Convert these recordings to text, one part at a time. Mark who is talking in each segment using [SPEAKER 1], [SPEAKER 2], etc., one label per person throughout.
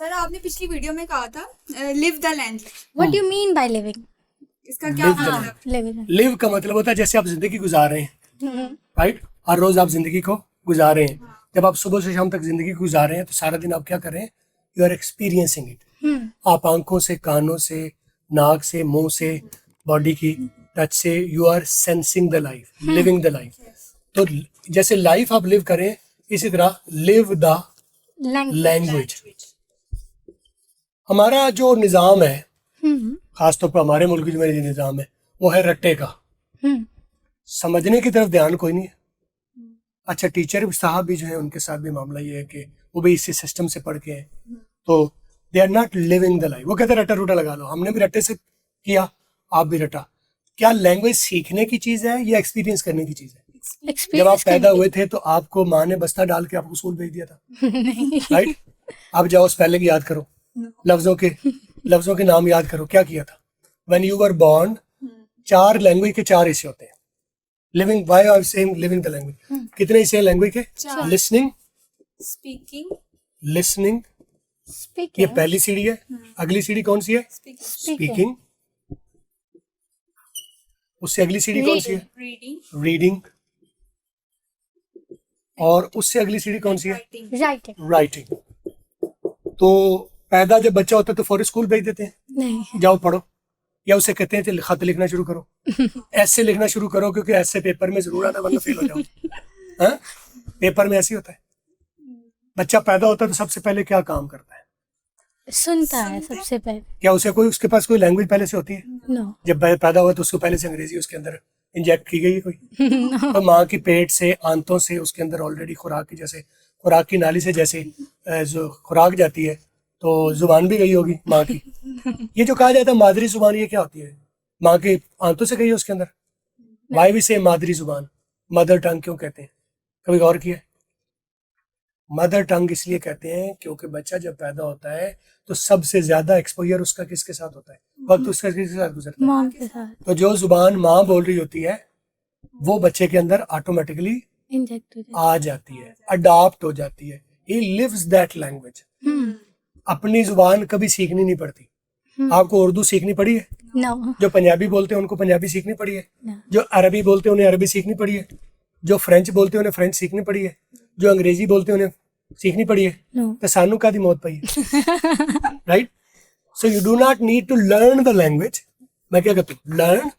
[SPEAKER 1] Sir आपने पिछली video में कहा था live the land.
[SPEAKER 2] What do you mean by living?
[SPEAKER 1] इसका क्या
[SPEAKER 3] Live the
[SPEAKER 1] मतलब?
[SPEAKER 2] लिविंग
[SPEAKER 3] लिव का मतलब होता है जैसे आप जिंदगी गुजार रहे हैं, राइट। हर रोज आप जिंदगी को गुजार रहे हैं। जब आप सुबह से शाम तक जिंदगी गुजार रहे हैं तो सारा दिन आप क्या कर रहे हैं? You are experiencing it. आप आंखों से, कानों से, नाक से, मुंह से, बॉडी की टच से you are sensing the life, living the life. तो जैसे लाइफ आप लिव करें, इसी तरह लिव द लैंग्वेज। हमारा जो निज़ाम है, खासतौर पर हमारे मुल्क में जो निज़ाम है वो है रट्टे का। समझने की तरफ ध्यान कोई नहीं है। अच्छा, टीचर साहब भी जो है उनके साथ भी मामला ये है कि वो भी इसी सिस्टम से पढ़ के हैं, तो they are not living the life. वो कहते हैं रट्टा रूटा लगा लो। हमने भी रट्टे से किया, आप भी रटा। क्या लैंग्वेज सीखने की चीज़ है या एक्सपीरियंस करने की चीज़ है? जब आप पैदा हुए थे तो आपको माँ ने बस्ता डाल के आपको स्कूल भेज दिया था, राइट? आप जाओ स्पेलिंग याद करो, लफ्जों के नाम याद करो। क्या किया था? When you were born, 4 language के 4 हिस्से होते हैं। Living, why I am saying living the language. कितने हिस्से हैं लैंग्वेज के? लिसनिंग,
[SPEAKER 1] स्पीकिंग,
[SPEAKER 2] स्पीकिंग
[SPEAKER 3] ये पहली सीढ़ी है। अगली सीढ़ी कौन सी है? स्पीकिंग। उससे अगली सीढ़ी कौन सी है?
[SPEAKER 1] Reading,
[SPEAKER 3] reading. और उससे अगली सीढ़ी कौन सी है?
[SPEAKER 2] राइटिंग।
[SPEAKER 3] राइटिंग। तो पैदा जब बच्चा होता है तो फौरी स्कूल भेज देते हैं,
[SPEAKER 2] नहीं,
[SPEAKER 3] जाओ पढ़ो, या उसे कहते हैं चल खत लिखना शुरू करो, ऐसे लिखना शुरू करो, क्योंकि ऐसे पेपर में जरूर आता वरना फेल हो जाओ। हाँ? पेपर में ऐसे होता है। बच्चा पैदा होता है तो सबसे पहले क्या काम करता है?
[SPEAKER 2] सुनता है सबसे पहले।
[SPEAKER 3] क्या उसके पास कोई लैंग्वेज पहले से होती है?
[SPEAKER 2] नो,
[SPEAKER 3] जब पैदा हुआ तो उसको पहले से अंग्रेजी उसके अंदर इंजेक्ट की गई है कोई? तो माँ की पेट से, आंतों से उसके अंदर ऑलरेडी खुराक की, जैसे खुराक की नाली से जैसे जो खुराक जाती है तो जुबान भी गई होगी माँ की। ये जो कहा जाता है मादरी जुबान, ये क्या होती है? माँ के आंतों से गई है उसके अंदर। वाई भी से मादरी जुबान, मदर टंग क्यों कहते हैं? कभी गौर किया? मदर टंग इसलिए कहते हैं क्योंकि बच्चा जब पैदा होता है तो सबसे ज्यादा एक्सपोजर उसका किसके साथ होता है? वक्त उसका किसके साथ गुजरता है?
[SPEAKER 2] मॉम के साथ
[SPEAKER 3] तो जो जुबान माँ बोल रही होती है वो बच्चे के अंदर ऑटोमेटिकली
[SPEAKER 2] इंजेक्ट हो जाता
[SPEAKER 3] आ जाती है, अडॉप्ट हो जाती है। He lives that language. अपनी जुबान कभी सीखनी नहीं पड़ती। आपको उर्दू सीखनी पड़ी है?
[SPEAKER 2] नो,
[SPEAKER 3] जो पंजाबी बोलते हैं उनको पंजाबी सीखनी पड़ी है।
[SPEAKER 2] No.
[SPEAKER 3] जो अरबी बोलते हैं उन्हें अरबी सीखनी पड़ी है। जो फ्रेंच बोलते हैं उन्हें फ्रेंच सीखनी पड़ी है। जो अंग्रेजी बोलते हैं उन्हें सीखनी पड़ी है।
[SPEAKER 2] No.
[SPEAKER 3] तो सानू का दी मौत पई है, right? So you do not need to learn the language. मैं क्या कहता हूँ? लर्न,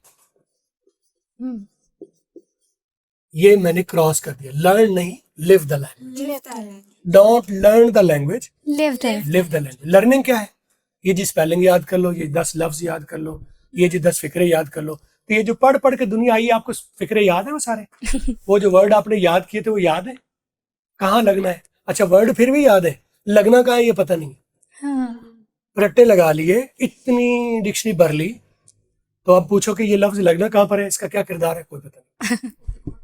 [SPEAKER 3] ये मैंने क्रॉस कर दिया। लर्न नहीं, live the language. Don't learn the language,
[SPEAKER 2] live there.
[SPEAKER 3] Live the language. Learning क्या है? ये जी स्पेलिंग याद कर लो, ये 10 लफ्ज याद कर लो, ये जी 10 फिक्रे याद कर लो। तो ये जो पढ़ पढ़ के दुनिया आई है, आपको फिक्रे याद है वो सारे? वो जो वर्ड आपने याद किए थे वो याद है? कहाँ लगना है? अच्छा, वर्ड फिर भी याद है, लगना कहाँ है ये पता नहीं।
[SPEAKER 2] हाँ,
[SPEAKER 3] रट्टे लगा लिए, इतनी डिक्शनरी भर ली, तो अब पूछो कि ये लफ्ज लगना कहाँ पर है, इसका क्या किरदार है, कोई पता नहीं।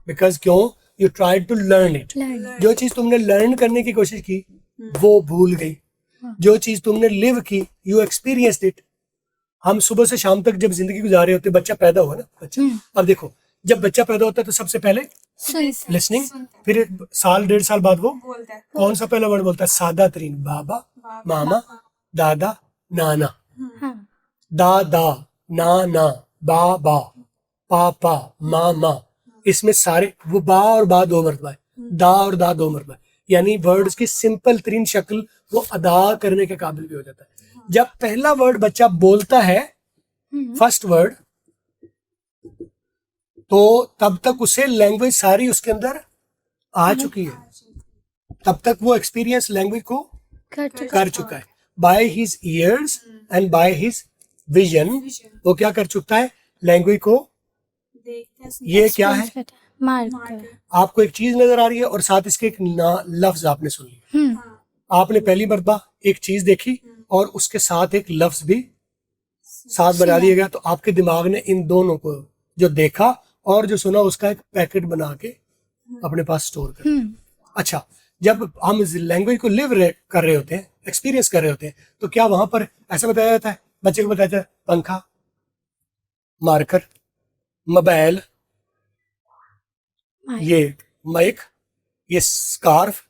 [SPEAKER 3] बिकॉज क्यों? You try to learn it.
[SPEAKER 2] learn.
[SPEAKER 3] जो चीज तुमने लर्न करने की कोशिश की वो भूल गई। जो चीज तुमने लिव की, यू एक्सपीरियंस्ड इट। हम सुबह से शाम तक जब जिंदगी गुजारे होते, बच्चा पैदा हुआ ना, बच्चा, अब देखो जब बच्चा पैदा होता है तो सबसे पहले
[SPEAKER 2] सुन
[SPEAKER 3] लिसनिंग, फिर साल 1.5 साल बाद वो
[SPEAKER 1] बोलता है
[SPEAKER 3] कौन सा पहला वर्ड बोलता है? सादा तरीन, बाबा, मामा, दादा, नाना।
[SPEAKER 2] हाँ,
[SPEAKER 3] दादा, नाना, बाबा, पापा, मामा। इसमें सारे वो बा और बा 2 मरतबा है, दा और दा 2 मरतबा है। यानी वर्ड्स की सिंपल तरीन शक्ल वो अदा करने के काबिल भी हो जाता है। जब पहला वर्ड बच्चा बोलता है, फर्स्ट वर्ड, तो तब तक उसे लैंग्वेज सारी उसके अंदर आ चुकी है। तब तक वो एक्सपीरियंस लैंग्वेज को कर चुका है। By his years and by his vision वो क्या कर चुका है? लैंग्वेज को। ये क्या है?
[SPEAKER 2] मार्कर।
[SPEAKER 3] आपको एक चीज नजर आ रही है और साथ इसके एक लफ्ज आपने सुन लिया। आपने पहली मरतबा एक चीज देखी और उसके साथ एक लफ्ज भी साथ बना दिया गया, तो आपके दिमाग ने इन दोनों को, जो देखा और जो सुना, उसका एक पैकेट बना के अपने पास स्टोर कर। अच्छा, जब हम लैंग्वेज को लिव कर रहे होते हैं, एक्सपीरियंस कर रहे होते हैं, तो क्या वहां पर ऐसा बताया जाता है? बच्चे को बताया जाता है पंखा, मार्कर, मोबाइल, ये माइक, ये स्कार्फ?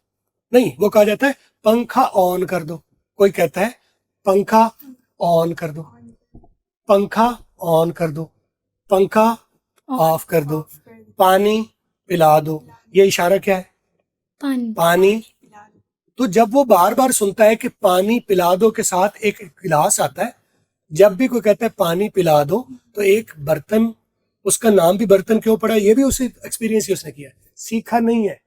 [SPEAKER 3] नहीं, वो कहा जाता है पंखा ऑन कर दो। कोई कहता है पंखा ऑन कर दो, पंखा ऑन कर दो, पंखा ऑफ कर दो, पानी पिला दो। ये इशारा क्या है?
[SPEAKER 2] पानी।
[SPEAKER 3] पानी। तो जब वो बार बार सुनता है कि पानी पिला दो के साथ एक गिलास आता है, जब भी कोई कहता है पानी पिला दो तो एक बर्तन, उसका नाम भी बर्तन क्यों पड़ा, ये भी उसे एक्सपीरियंस ही उसने किया है, सीखा नहीं है।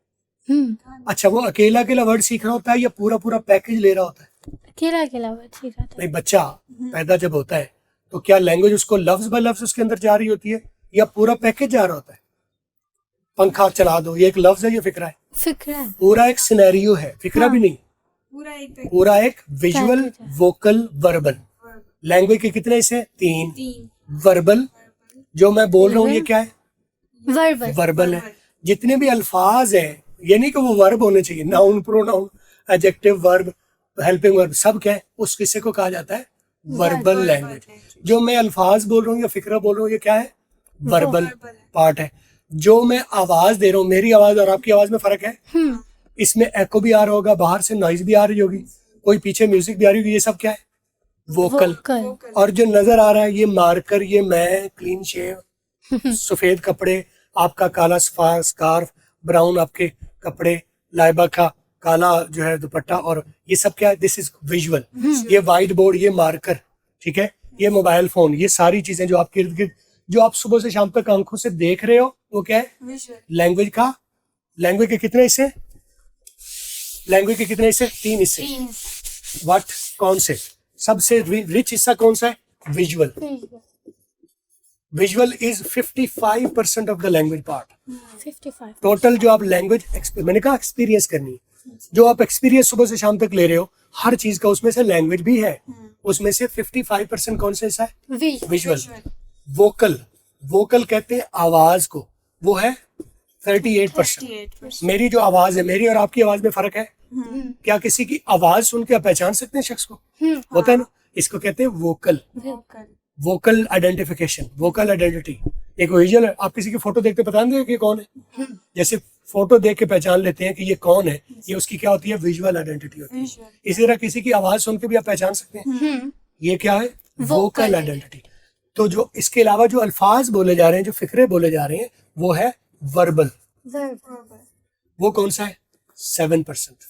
[SPEAKER 3] अच्छा, वो अकेला अकेला वर्ड सीख रहा होता है या पूरा पूरा पैकेज ले रहा होता है?
[SPEAKER 2] अकेला अकेला वर्ड सीख रहा था।
[SPEAKER 3] नहीं, बच्चा पैदा जब होता है तो क्या लैंग्वेज उसको लफ्ज ब लफ्ज उसके अंदर जा रही होती है या पूरा पैकेज जा रहा होता है? पंखा चला दो, ये एक लफ्ज है, ये फिक्रा है?
[SPEAKER 2] फिक्र है।
[SPEAKER 3] पूरा एक सिनेरियो है, फिक्रा भी नहीं, पूरा एक विजुअल, वोकल, वर्बल। लैंग्वेज के कितने हिस्से? 3। वर्बल, जो मैं बोल रहा हूँ ये क्या है?
[SPEAKER 2] वर्बल।
[SPEAKER 3] वर्बल है। जितने भी अल्फाज हैं, ये नहीं कि वो वर्ब होने चाहिए, noun, pronoun, adjective, verb, helping verb, सब क्या है? उस किस्से को कहा जाता है वर्बल लैंग्वेज। जो मैं अल्फाज बोल रहा हूँ या फिक्रा बोल रहा हूँ, ये क्या है? वर्बल पार्ट है। जो मैं आवाज दे रहा हूँ, मेरी आवाज और आपकी आवाज में फर्क है, इसमें एको भी आ रहा होगा, बाहर से नॉइज भी आ रही होगी, कोई पीछे म्यूजिक भी आ रही होगी, ये सब क्या है? वोकल। और जो नजर आ रहा है, ये मार्कर, ये मैं, क्लीन शेव, सफेद कपड़े, आपका काला स्कार्फ, ब्राउन आपके कपड़े, लाइबा का काला जो है दुपट्टा, और ये सब क्या है? This is visual. ये व्हाइट बोर्ड, ये मार्कर, ठीक है, ये मोबाइल फोन, ये सारी चीजें जो आपके इर्द गिर्द, जो आप सुबह से शाम तक आंखों से देख रहे हो, वो क्या है? लैंग्वेज का। लैंग्वेज के कितने हिस्से? लैंग्वेज के कितने हिस्से? 3 हिस्से। व्हाट? कौन से? सबसे रिच हिस्सा कौन सा है? Visual. Visual is 55% of the language part.
[SPEAKER 2] 55
[SPEAKER 3] total जो आप लैंग्वेज, मैंने कहा एक्सपीरियंस करनी है, जो आप एक्सपीरियंस सुबह से शाम तक ले रहे हो हर चीज का, उसमें से लैंग्वेज भी है, उसमें से 55% कौन सा हिस्सा है? विजुअल। वोकल, वोकल कहते हैं आवाज को, वो है 38%। मेरी जो आवाज है, मेरी और आपकी आवाज में फर्क है? क्या किसी की आवाज सुन के आप पहचान सकते हैं शख्स को? होता है ना, इसको कहते हैं vocal. Vocal identification, vocal identity. एक विजुअल है, आप किसी की फोटो देखते पहचान देंगे कि कौन है? जैसे फोटो देख के पहचान लेते हैं कि ये कौन है, ये उसकी क्या होती है? विजुअल आइडेंटिटी होती है। इसी तरह किसी की आवाज सुन के भी आप पहचान सकते हैं, ये क्या है? Vocal identity. तो जो इसके अलावा जो अल्फाज बोले जा रहे हैं, जो फिक्रे बोले जा रहे हैं, वो है वर्बल। वो कौन सा है? 7%।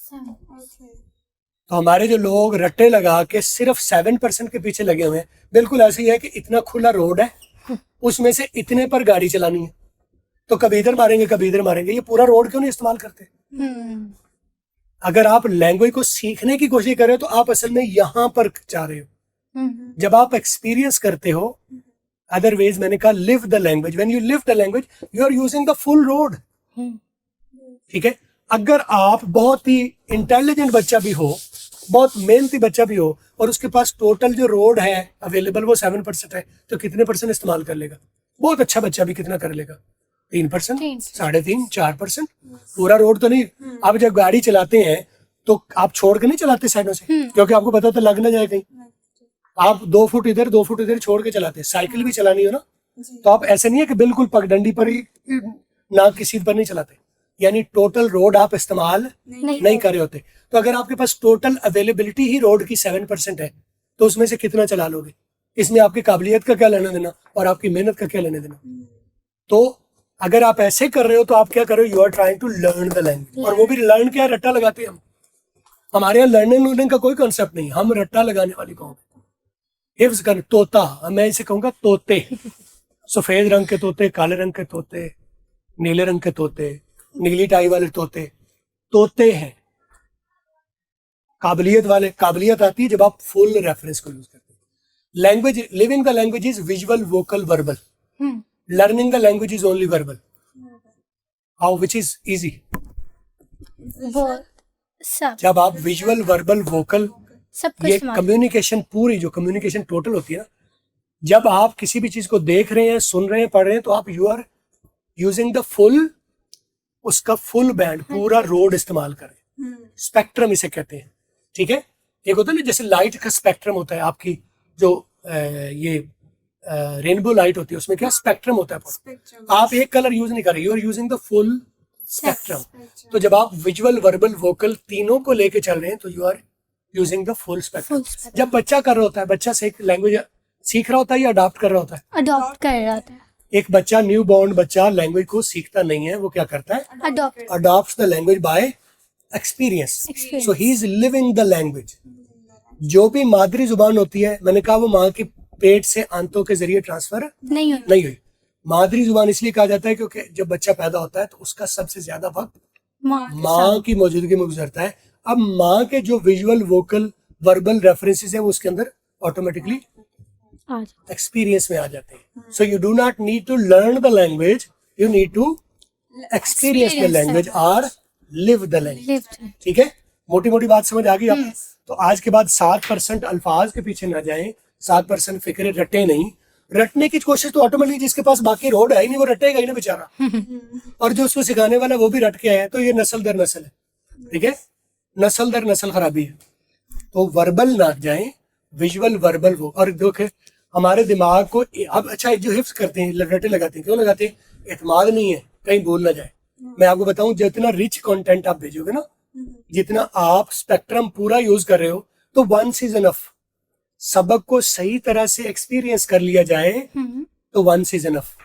[SPEAKER 3] तो हमारे जो लोग रट्टे लगा के सिर्फ 7% के पीछे लगे हुए हैं, बिल्कुल ऐसे ही है कि इतना खुला रोड है, उसमें से इतने पर गाड़ी चलानी है, तो कभी इधर मारेंगे कभी इधर मारेंगे, ये पूरा रोड क्यों नहीं इस्तेमाल करते? अगर आप लैंग्वेज को सीखने की कोशिश कर रहे हो तो आप असल में यहाँ पर जा रहे हो। जब आप एक्सपीरियंस करते हो, अदरवाइज मैंने कहा live the language. When you live the language you are using the full road. ठीक है, अगर आप बहुत ही इंटेलिजेंट बच्चा भी हो, बहुत मेहनती बच्चा भी हो, और उसके पास टोटल जो रोड है अवेलेबल वो 7% है, तो कितने % इस्तेमाल कर लेगा? बहुत अच्छा बच्चा भी कितना कर लेगा? 3%, 3.5%, 4%। पूरा रोड तो नहीं। आप जब गाड़ी चलाते हैं तो आप छोड़ के नहीं चलाते साइडों से, क्योंकि आपको पता तो लग ना जाए कहीं। आप 2 फुट इधर 2 फुट इधर छोड़ के चलाते हैं। साइकिल भी चलानी हो ना, तो आप ऐसे नहीं है कि बिल्कुल पगडंडी पर ही नाक की सीध पर नहीं चलाते, यानी टोटल रोड आप इस्तेमाल नहीं कर रहे होते। तो अगर आपके पास टोटल अवेलेबिलिटी ही रोड की 7% है, तो उसमें से कितना चला लोगे? इसमें आपकी काबिलियत का क्या लेना देना और आपकी मेहनत का क्या लेने देना? तो अगर आप ऐसे कर रहे हो तो आप क्या कर रहे हो? You are trying to learn the language. और वो भी लर्न क्या, रट्टा लगाते हैं हम। हमारे यहाँ लर्निंग का कोई कॉन्सेप्ट नहीं, हम रट्टा लगाने वाली कौन? हिफ्ज कर, तोता, मैं इसे कहूंगा तोते। सफेद रंग के तोते, काले रंग के तोते, नीले रंग के तोते, नीली टाई वाले तोते, तोते हैं। काबिलियत वाले, काबिलियत आती है जब आप फुल रेफरेंस को यूज करते हैं। Language, living the language is visual, vocal, verbal. Learning the language is only verbal. How, which is easy? जब आप विजुअल, वर्बल, वोकल, ये कम्युनिकेशन, पूरी जो कम्युनिकेशन टोटल होती है ना, जब आप किसी भी चीज को देख रहे हैं, सुन रहे हैं, पढ़ रहे हैं, तो आप you are using the full, उसका फुल बैंड, पूरा रोड इस्तेमाल करें। स्पेक्ट्रम इसे कहते हैं। ठीक है, एक होता है ना जैसे लाइट का स्पेक्ट्रम होता है, आपकी जो ये रेनबो लाइट होती है, उसमें क्या स्पेक्ट्रम होता है। आप एक कलर यूज नहीं कर रहे, you are using the full spectrum. तो जब आप विजुअल, वर्बल, वोकल तीनों को लेके चल रहे हैं तो you are using the full spectrum.
[SPEAKER 2] Full spectrum.
[SPEAKER 3] जब बच्चा कर रहा होता है, बच्चा से लैंग्वेज सीख रहा होता है या अडॉप्ट कर रहा होता है?
[SPEAKER 2] अडॉप्ट कर रहा था।
[SPEAKER 3] एक बच्चा, न्यू बॉर्न बच्चा लैंग्वेज को सीखता नहीं है, वो क्या करता है?
[SPEAKER 2] Adopt
[SPEAKER 3] adopts the language by experience.
[SPEAKER 2] Experience.
[SPEAKER 3] So he is living the language. जो भी मादरी जुबान होती है, मैंने कहा वो माँ के पेट से आंतों के जरिए ट्रांसफर
[SPEAKER 2] नहीं होता।
[SPEAKER 3] नहीं हुई। मादरी जुबान इसलिए कहा जाता है क्योंकि जब बच्चा पैदा होता है तो उसका सबसे ज्यादा वक्त
[SPEAKER 2] माँ के
[SPEAKER 3] माँ की मौजूदगी में गुजरता है। अब माँ के जो विजुअल, वोकल, वर्बल रेफरेंसेस है वो उसके अंदर ऑटोमेटिकली
[SPEAKER 2] साथ आ जाता
[SPEAKER 3] एक्सपीरियंस में आ जाते हैं। So you do not need to learn the language, you need to experience the language और लिव द लैंग्वेज।
[SPEAKER 2] लिव था।
[SPEAKER 3] ठीक है, मोटी मोटी बात समझ आ गई आप? तो आज के बाद 7% अल्फाज के पीछे ना जाएं, 7% फिक्रे रटे नहीं। रटने की कोशिश तो ऑटोमेटिकली, जिसके पास बाकी रोड है ही नहीं वो रटेगा ही ना बेचारा। और जो उसको सिखाने वाला वो भी रट के आया है, तो ये नस्ल दर नस्ल है। ठीक है, नस्ल दर नस्ल खराबी है। तो वर्बल ना जाएं, विजुअल वर्बल वो। और देखो हमारे दिमाग को अब अच्छा जो हिफ्स करते हैं, रटे लगाते हैं, क्यों लगाते हैं? एतमाद नहीं है कहीं भूल ना जाए। मैं आपको बताऊं, जितना रिच कंटेंट आप भेजोगे ना, जितना आप स्पेक्ट्रम पूरा यूज कर रहे हो, तो वंस इज इनफ। सबक को सही तरह से एक्सपीरियंस कर लिया जाए तो वंस इज इनफ।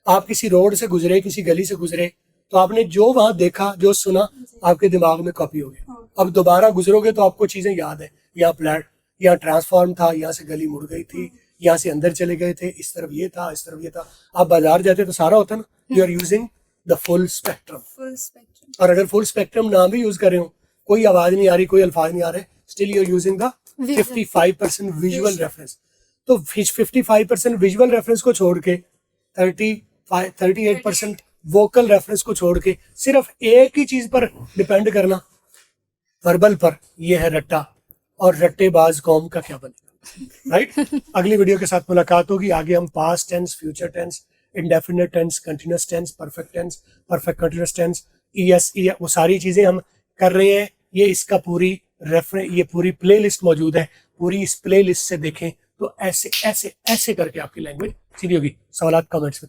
[SPEAKER 3] आप किसी रोड से गुजरे, किसी गली से गुजरे, तो आपने जो वहां देखा, जो सुना, आपके दिमाग में कॉपी हो गया। अब दोबारा गुजरोगे तो आपको चीजें याद है। यहाँ फ्लैट, यहाँ ट्रांसफॉर्म था, यहाँ से गली मुड़ गई थी, यहाँ से अंदर चले गए थे, इस तरफ ये था, इस तरफ ये था। आप बाजार जाते तो सारा होता ना। You are using the full spectrum.
[SPEAKER 1] Full spectrum.
[SPEAKER 3] और अगर फुल स्पेक्ट्रम ना भी यूज कर रहे हो, कोई आवाज नहीं आ रही, कोई अल्फाज नहीं आ रहे, still you are using the 55% visual reference. तो 55% विजुअल रेफरेंस को छोड़ के 38% वोकल रेफरेंस को छोड़ के सिर्फ एक ही चीज पर डिपेंड करना, वर्बल पर, ये है रट्टा। और रट्टेबाज कौम का क्या बनेगा? राइट। अगली वीडियो के साथ मुलाकात होगी। आगे हम past tense, future tense, indefinite tense, continuous tense, perfect tense, perfect continuous tense, ईएस, वो सारी चीजें हम कर रहे हैं। ये इसका पूरी ये पूरी प्लेलिस्ट मौजूद है। पूरी इस प्लेलिस्ट से देखें तो ऐसे ऐसे ऐसे करके आपकी लैंग्वेज सीधी होगी। सवालात कमेंट्स में कीजिए।